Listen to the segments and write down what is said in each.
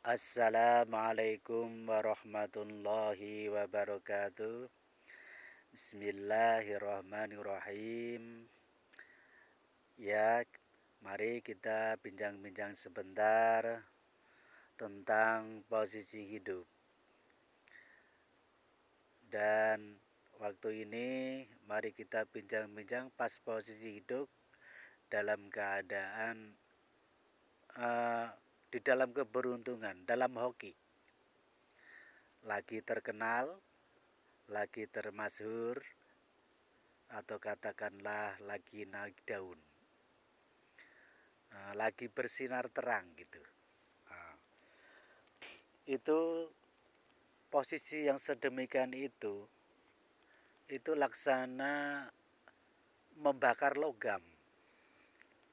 Assalamualaikum warahmatullahi wabarakatuh. Bismillahirrahmanirrahim. Ya, mari kita bincang-bincang sebentar tentang posisi hidup. Dan waktu ini mari kita bincang-bincang pas posisi hidup dalam keadaan di dalam keberuntungan, dalam hoki. Lagi terkenal, lagi termasyhur, atau katakanlah lagi naik daun, lagi bersinar terang gitu. Itu posisi yang sedemikian itu laksana membakar logam,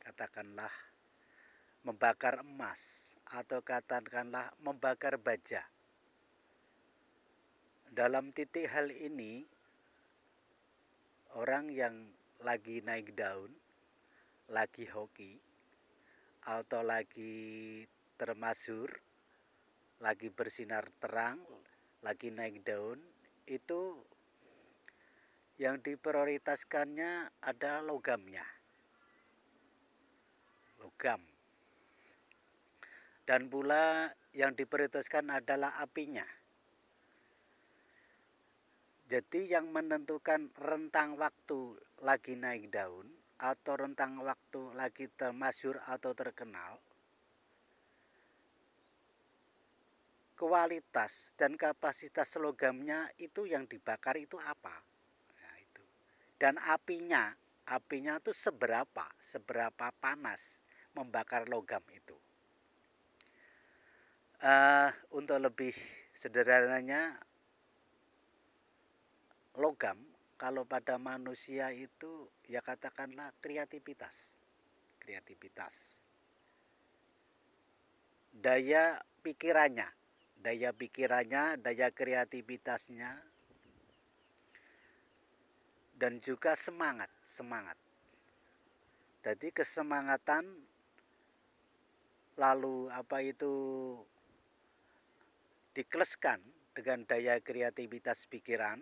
katakanlah membakar emas, atau katakanlah membakar baja. Dalam titik hal ini, orang yang lagi naik daun, lagi hoki, atau lagi termasyhur, lagi bersinar terang, lagi naik daun, itu yang diprioritaskannya adalah logamnya. Logam. Dan pula yang diprioritaskan adalah apinya. Jadi yang menentukan rentang waktu lagi naik daun atau rentang waktu lagi termasyhur atau terkenal, kualitas dan kapasitas logamnya itu yang dibakar itu apa? Nah, itu. Dan apinya itu seberapa panas membakar logam itu. Untuk lebih sederhananya, logam kalau pada manusia itu ya katakanlah kreativitas. Daya pikirannya, daya kreativitasnya, dan juga semangat. Jadi kesemangatan lalu dikleskan dengan daya kreativitas pikiran,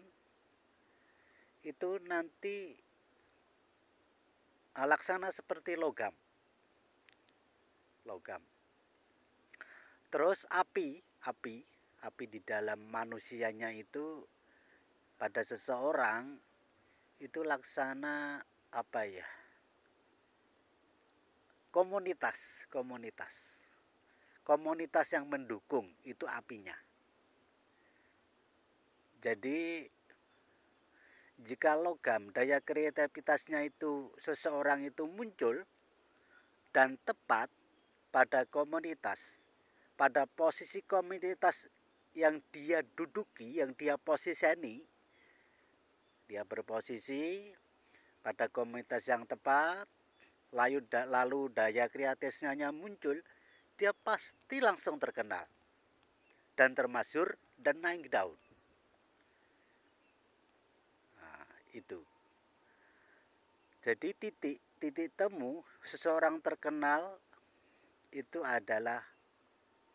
itu nanti laksana seperti logam. Terus api di dalam manusianya itu pada seseorang itu laksana komunitas yang mendukung, itu apinya. Jadi jika logam daya kreativitasnya itu seseorang itu muncul dan tepat pada komunitas, pada posisi komunitas yang dia duduki, yang dia posisioni, dia berposisi pada komunitas yang tepat, lalu daya kreativitasnya muncul, dia pasti langsung terkenal dan termasyhur dan naik daun. Nah, itu. Jadi titik temu seseorang terkenal itu adalah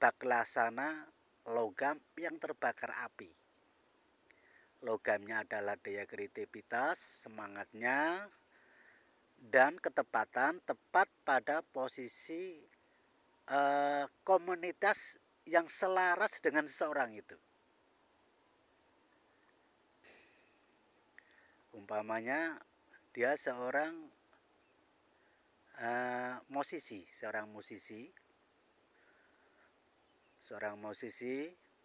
baklasana logam yang terbakar api. Logamnya adalah daya kreativitas, semangatnya, dan ketepatan tepat pada posisi komunitas yang selaras dengan seseorang itu. Umpamanya dia seorang musisi,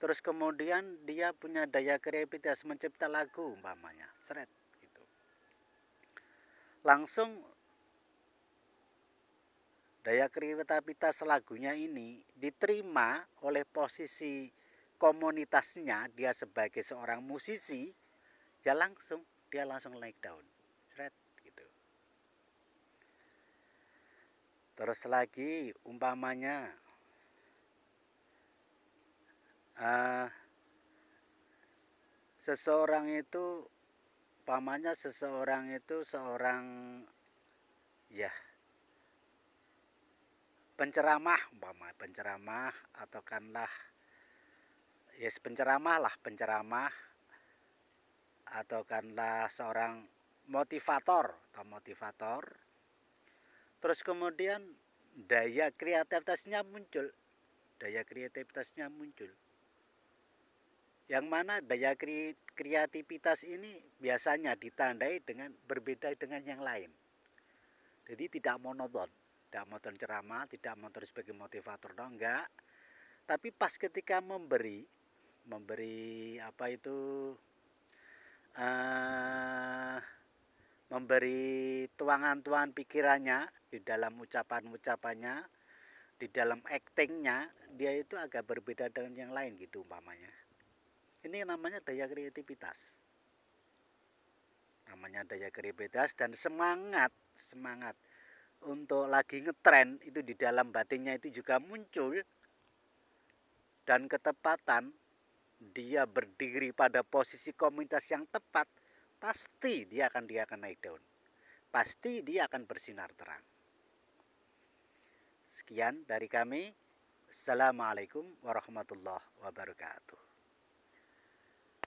terus kemudian dia punya daya kreativitas mencipta lagu umpamanya, seret gitu. Langsung daya kreativitas lagunya ini diterima oleh posisi komunitasnya, dia sebagai seorang musisi, dia langsung naik daun, seret gitu. Terus lagi umpamanya seseorang itu seorang penceramah, umpama penceramah atau kanlah yes penceramah lah, penceramah atau kanlah seorang motivator atau motivator. Terus kemudian daya kreativitasnya muncul, yang mana daya kreativitas ini biasanya ditandai dengan berbeda dengan yang lain. Jadi tidak monoton ceramah, tidak monoton sebagai motivator, enggak. Tapi pas ketika memberi apa itu, memberi tuangan-tuangan pikirannya di dalam ucapannya, di dalam aktingnya, dia itu agak berbeda dengan yang lain gitu umpamanya. Ini namanya daya kreativitas. Dan semangat untuk lagi ngetren itu di dalam batinnya itu juga muncul. Dan ketepatan dia berdiri pada posisi komunitas yang tepat, pasti dia akan naik daun. Pasti dia akan bersinar terang. Sekian dari kami. Assalamualaikum warahmatullahi wabarakatuh.